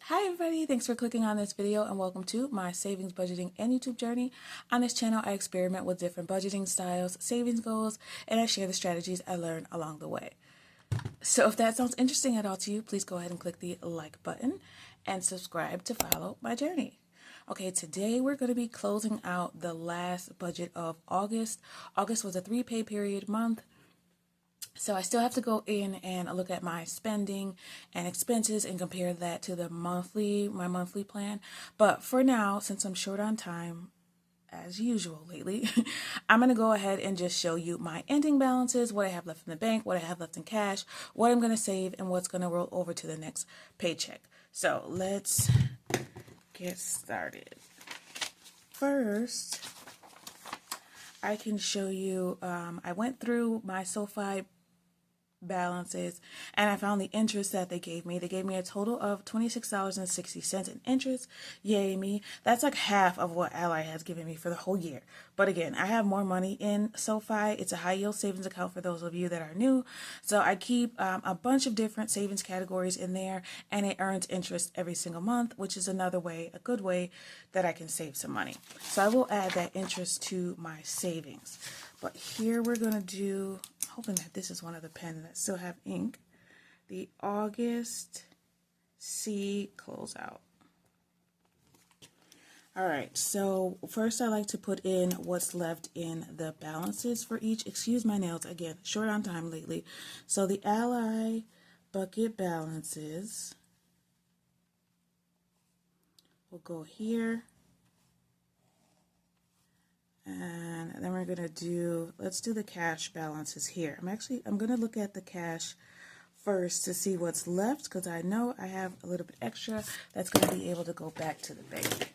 Hi everybody, thanks for clicking on this video and welcome to my savings, budgeting, and YouTube journey. On this channel, I experiment with different budgeting styles, savings goals, and I share the strategies I learned along the way. So if that sounds interesting at all to you, please go ahead and click the like button and subscribe to follow my journey. Okay, today we're going to be closing out the last budget of August. August was a 3-pay period month. So I still have to go in and look at my spending and expenses and compare that to the my monthly plan. But for now, since I'm short on time, as usual lately, I'm going to go ahead and just show you my ending balances, what I have left in the bank, what I have left in cash, what I'm going to save, and what's going to roll over to the next paycheck. So let's get started. First, I can show you, I went through my SoFi balances and I found the interest that they gave me. They gave me a total of $26.60 in interest. Yay me. That's like half of what Ally has given me for the whole year. But again, I have more money in SoFi. It's a high yield savings account for those of you that are new. So I keep a bunch of different savings categories in there and it earns interest every single month, which is another way, a good way that I can save some money. So I will add that interest to my savings. But here we're going to do, hoping that this is one of the pens that still have ink, the August C Closeout. Alright, so first I like to put in what's left in the balances for each. Excuse my nails, again, short on time lately. So the Ally bucket balances will go here. And then we're going to do, let's do the cash balances here. I'm going to look at the cash first to see what's left because I know I have a little bit extra that's going to be able to go back to the bank.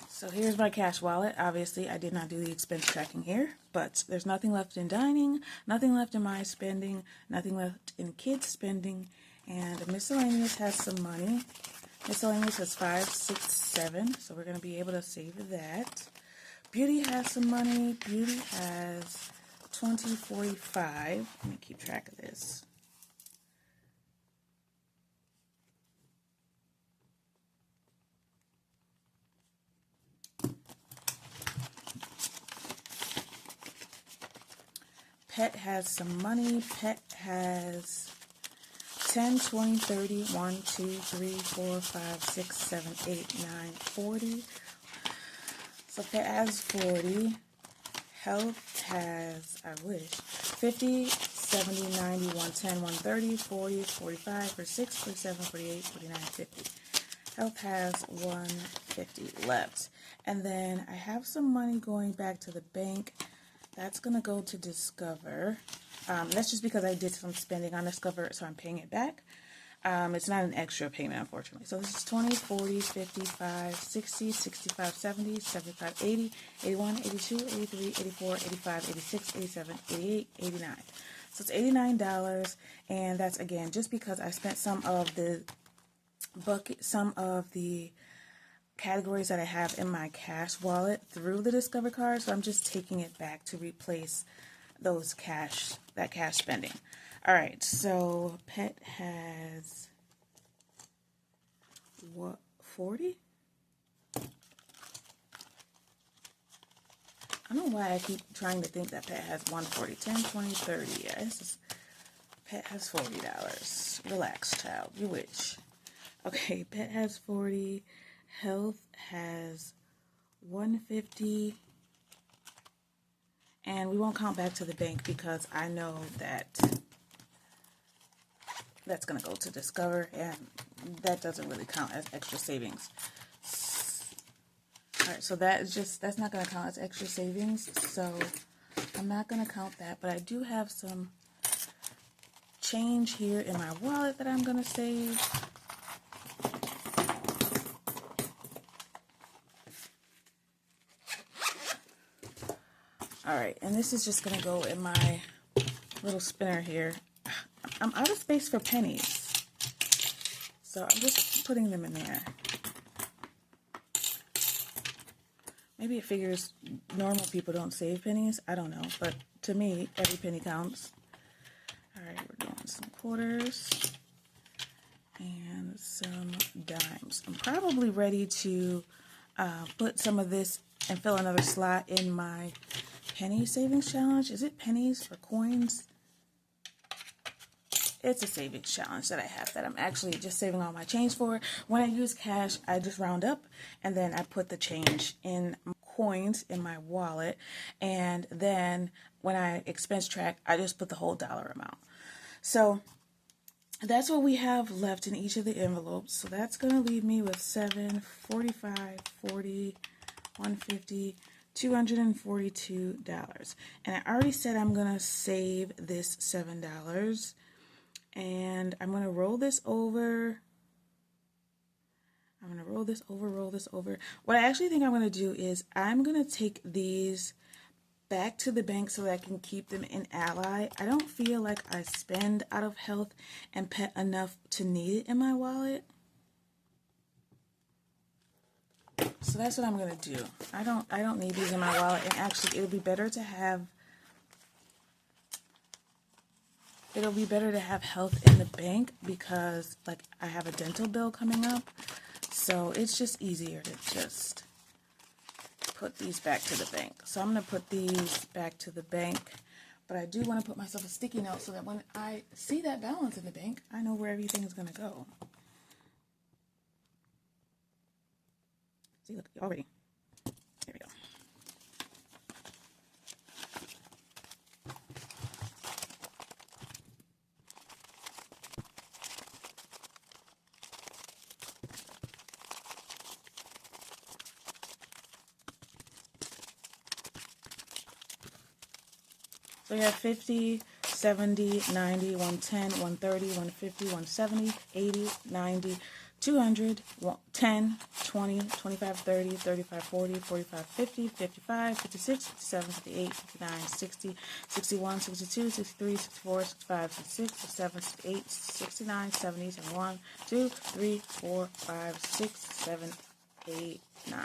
So here's my cash wallet. Obviously, I did not do the expense tracking here, but there's nothing left in dining, nothing left in my spending, nothing left in kids' spending, and miscellaneous has some money. Miscellaneous has 5, 6, 7, so we're going to be able to save that. Beauty has some money. Beauty has 2045. Let me keep track of this. Pet has some money. Pet has 10, 20, 30, 1, 2, 3, 4, 5, 6, 7, 8, 9, 40. So Pet has 40, Health has, I wish, 50, 70, 90, 110, 130, 40, 45, 46, 47, 48, 49, 50. Health has 150 left. And then I have some money going back to the bank. That's going to go to Discover. That's just because I did some spending on Discover, so I'm paying it back. It's not an extra payment, unfortunately. So this is 20, 40, 55, 60, 65, 70, 75, 80, 81, 82, 83, 84, 85, 86, 87, 88, 89. So it's $89, and that's, again, just because I spent some of the categories that I have in my cash wallet through the Discover card, so I'm just taking it back to replace that cash spending. All right, so Pet has what, 40? I don't know why I keep trying to think that Pet has 140. 10, 20, 30. Yeah, Pet has $40. Relax, child. You wish. Okay, Pet has 40. Health has 150. And we won't count back to the bank because I know that that's going to go to Discover, and that doesn't really count as extra savings. Alright, so that's not going to count as extra savings, so I'm not going to count that, but I do have some change here in my wallet that I'm going to save. Alright, and this is just going to go in my little spinner here. I'm out of space for pennies, so I'm just putting them in there. Maybe it figures normal people don't save pennies. I don't know, but to me, every penny counts. All right, we're doing some quarters. some dimes. I'm probably ready to put some of this and fill another slot in my penny savings challenge. Is it pennies or coins? It's a savings challenge that I have that I'm actually just saving all my change for. When I use cash, I just round up and then I put the change in coins in my wallet. And then when I expense track, I just put the whole dollar amount. So that's what we have left in each of the envelopes. So that's going to leave me with 7, 45, 40, 150, $242. And I already said I'm going to save this $7. And I'm going to roll this over. I'm going to roll this over. What I actually think I'm going to do is I'm going to take these back to the bank so that I can keep them in Ally. I don't feel like I spend out of health and pet enough to need it in my wallet. So that's what I'm going to do. I don't need these in my wallet, and actually it'll be better to have health in the bank because like I have a dental bill coming up. So it's just easier to just put these back to the bank. So I'm going to put these back to the bank, but I do want to put myself a sticky note so that when I see that balance in the bank, I know where everything is going to go. See, look, already. There we go. So we have 50, 70, 90, 110, 130, 150, 170, 80, 90, 200, 10, 20, 25, 30, 35, 40, 45, 50, 55, 56, 57, 58, 59, 60, 61, 62, 63, 64, 65, 66, 67, 68, 69, 70, 71, 2, 3, 4, 5, 6, 7, 8, 9.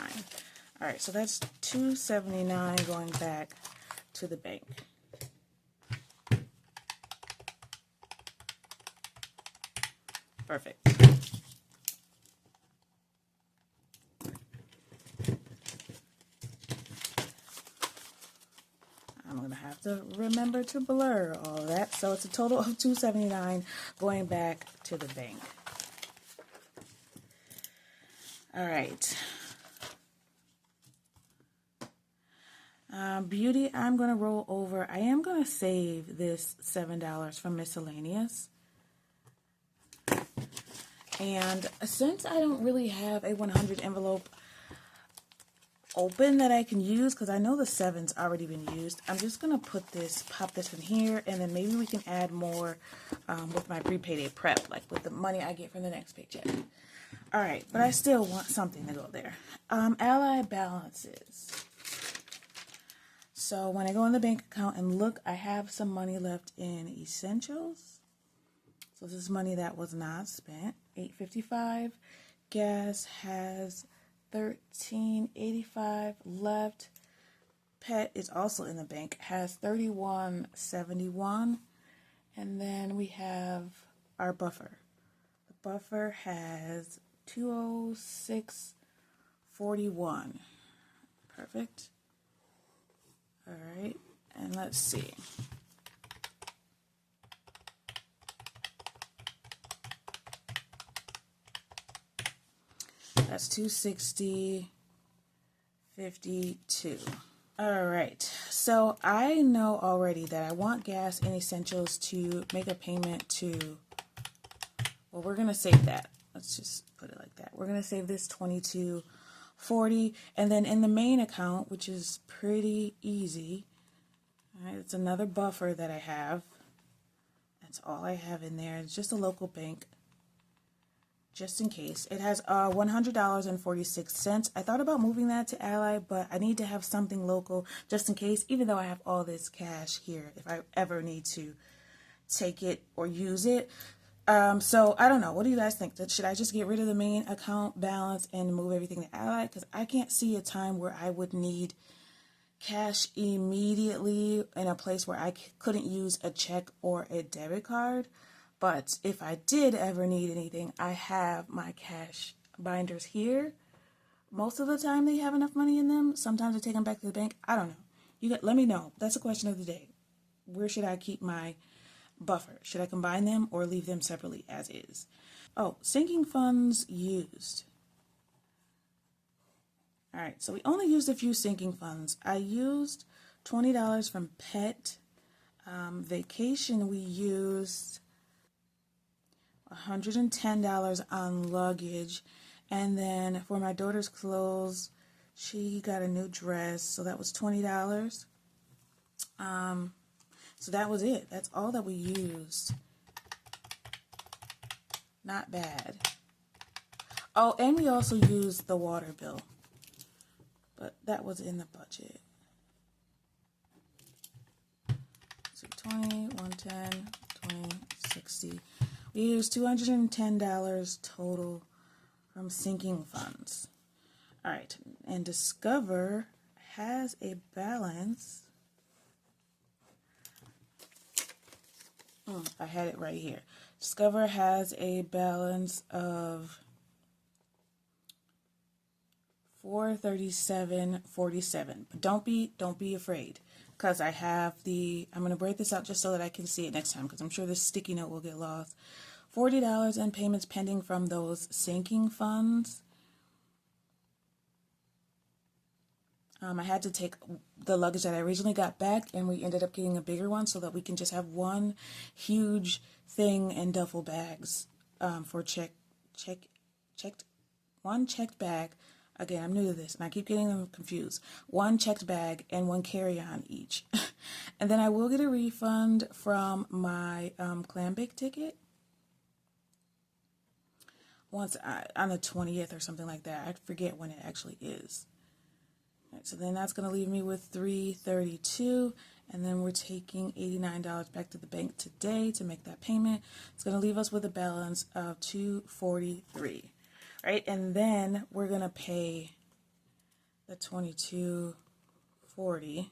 All right, so that's $279 going back to the bank. Perfect. I'm going to have to remember to blur all of that. So it's a total of $279 going back to the bank. All right. Beauty, I'm going to roll over. I am going to save this $7 from miscellaneous. And since I don't really have a 100 envelope open that I can use, because I know the 7's already been used, I'm just going to pop this in here, and then maybe we can add more with my pre-payday prep, like with the money I get from the next paycheck. All right, but I still want something to go there. Ally balances. So when I go in the bank account and look, I have some money left in essentials. So this is money that was not spent. $8.55. Gas has $13.85 left. Pet is also in the bank, has $31.71. And then we have our buffer. The buffer has $206.41. Perfect. All right, and let's see. That's $260.52. All right, so I know already that I want gas and essentials to make a payment to, well, we're going to save that. Let's just put it like that. We're going to save this $22.40, and then in the main account, which is pretty easy, all right, it's another buffer that I have. That's all I have in there. It's just a local bank, just in case. It has $100.46. I thought about moving that to Ally, but I need to have something local just in case, even though I have all this cash here, if I ever need to take it or use it. So I don't know. What do you guys think? Should I just get rid of the main account balance and move everything to Ally? Because I can't see a time where I would need cash immediately in a place where I couldn't use a check or a debit card. But if I did ever need anything, I have my cash binders here. Most of the time they have enough money in them. Sometimes I take them back to the bank. I don't know. Let me know. That's a question of the day. Where should I keep my buffer? Should I combine them or leave them separately as is? Oh, sinking funds used. All right, so we only used a few sinking funds. I used $20 from Pet. Vacation, we used $110 on luggage. And then for my daughter's clothes, she got a new dress, so that was $20. So that was it. That's all that we used. Not bad. Oh, and we also used the water bill, but that was in the budget. So 20, 110, 20, 60. We used $210 total from sinking funds. All right, and Discover has a balance. I had it right here. Discover has a balance of $437.47. But don't be afraid, because I have I'm going to break this out just so that I can see it next time, because I'm sure this sticky note will get lost. $40 in payments pending from those sinking funds. I had to take the luggage that I originally got back, and we ended up getting a bigger one so that we can just have one huge thing in duffel bags for one checked bag. Again, I'm new to this, and I keep getting them confused. One checked bag and one carry-on each. And then I will get a refund from my clam bake ticket on the 20th or something like that. I forget when it actually is. All right, so then that's going to leave me with $332, and then we're taking $89 back to the bank today to make that payment. It's going to leave us with a balance of $243, right? And then we're going to pay the $22.40.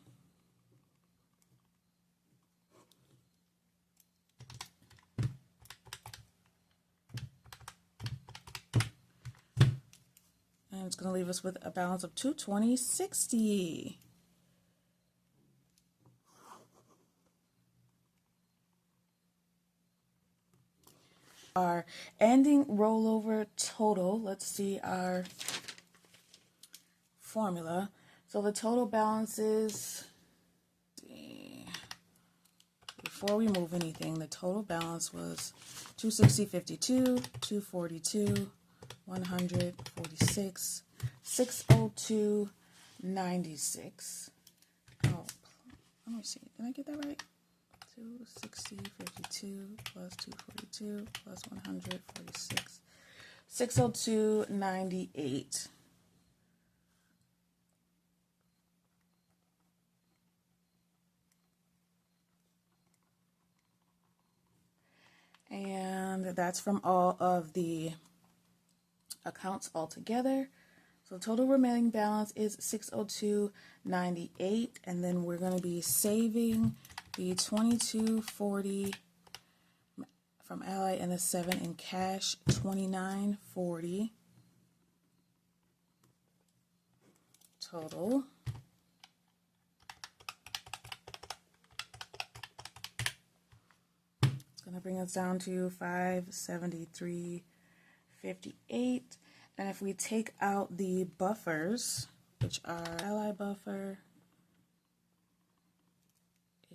And it's going to leave us with a balance of $220.60. Our ending rollover total, let's see our formula. So the total balance is, before we move anything, the total balance was $260.52, $242, $146, $602.96. Oh, let me see. Did I get that right? 260.52 plus 242 plus 146. 602.98. And that's from all of the accounts all together. So total remaining balance is $602.98, and then we're going to be saving the $22.40 from Ally and the $7 in cash, $29.40 total. It's going to bring us down to $573.58. And if we take out the buffers, which are Ally buffer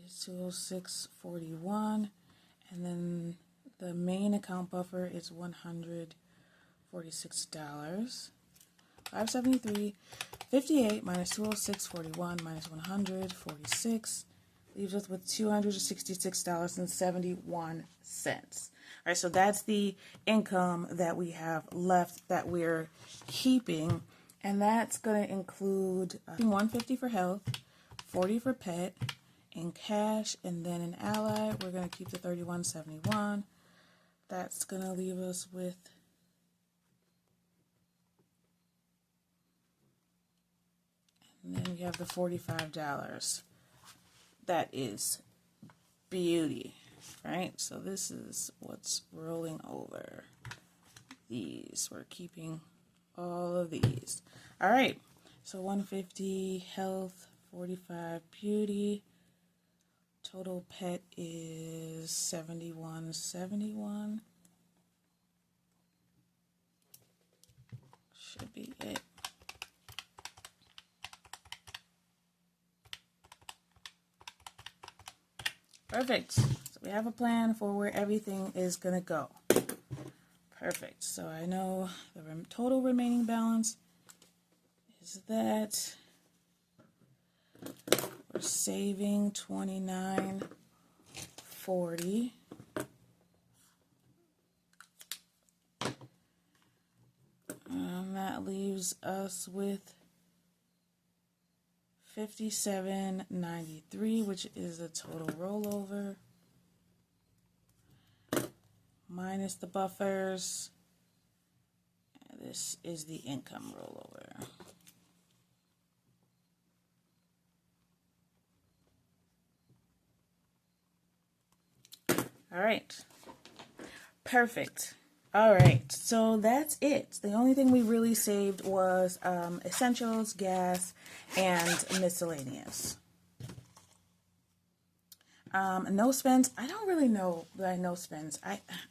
is $206.41, and then the main account buffer is $146. $573.58 minus $206.41 minus $146 leaves us with $266.71. All right, so that's the income that we have left that we're keeping, and that's going to include $150 for health, $40 for pet, in cash, and then in Ally, we're going to keep the $31.71. That's going to leave us with and then we have the $45. That is beauty. right? So this is what's rolling over. These, we're keeping all of these. All right, so 150 health, 45 beauty. Total pet is 71.71. Should be it. Perfect. So we have a plan for where everything is going to go. Perfect. So I know the total remaining balance is that. We're saving $29.40. That leaves us with $57.93, which is a total rollover. Minus the buffers. And this is the income rollover. All right. Perfect. All right. So that's it. The only thing we really saved was essentials, gas, and miscellaneous. No spends. I don't really know that no spends.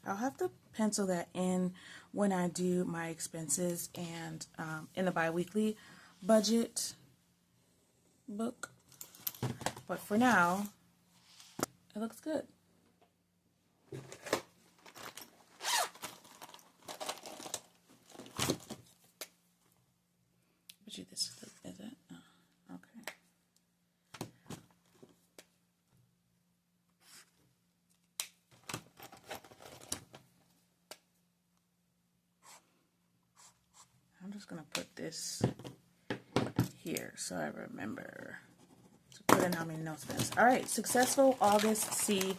I'll have to pencil that in when I do my expenses and in the biweekly budget book. But for now, it looks good. This is it? Oh, okay. I'm just gonna put this here so I remember to put in how many no spends. All right, successful August C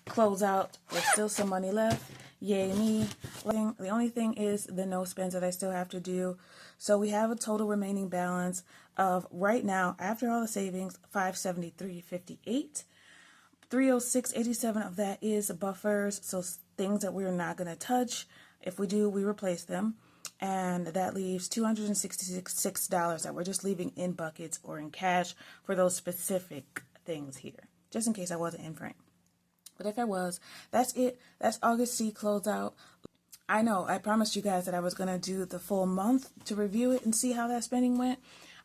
closeout. There's still some money left. Yay me. The only thing is the no spends that I still have to do. So we have a total remaining balance of right now, after all the savings, $573.58. $306.87 of that is buffers, so things that we're not going to touch. If we do, we replace them. And that leaves $266 that we're just leaving in buckets or in cash for those specific things here, just in case I wasn't in frame. But if I was, that's it. That's August C closeout. I know I promised you guys that I was going to do the full month to review it and see how that spending went.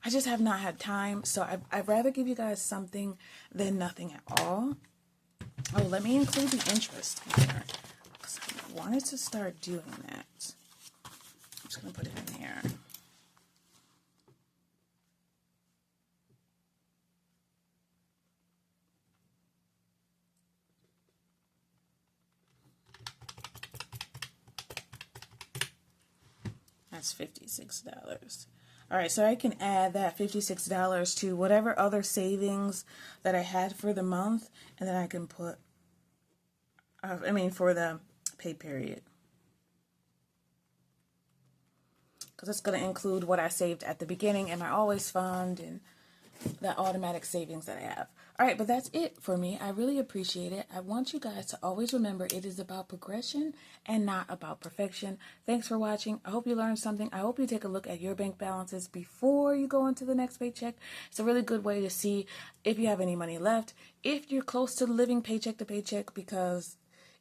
I just have not had time, so I'd rather give you guys something than nothing at all. Oh, let me include the interest in here, because I wanted to start doing that. I'm just going to put it in here. That's $56. All right, so I can add that $56 to whatever other savings that I had for the month, and then I can put, for the pay period. Because it's going to include what I saved at the beginning and my always fund and that automatic savings that I have. All right, but that's it for me. I really appreciate it. I want you guys to always remember it is about progression and not about perfection. Thanks for watching. I hope you learned something. I hope you take a look at your bank balances before you go into the next paycheck. It's a really good way to see if you have any money left, if you're close to living paycheck to paycheck, because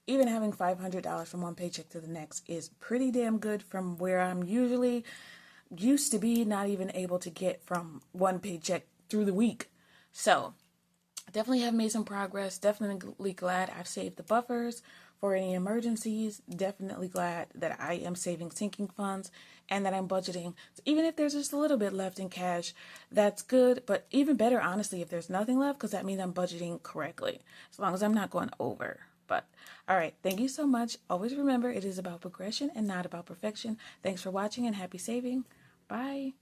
even having $500 from one paycheck to the next is pretty damn good from where I'm usually used to be not even able to get from one paycheck through the week. So definitely have made some progress. Definitely glad I've saved the buffers for any emergencies. Definitely glad that I am saving sinking funds and that I'm budgeting. So even if there's just a little bit left in cash, that's good. But even better, honestly, if there's nothing left, because that means I'm budgeting correctly, as long as I'm not going over. But all right, thank you so much. Always remember, it is about progression and not about perfection. Thanks for watching and happy saving. Bye.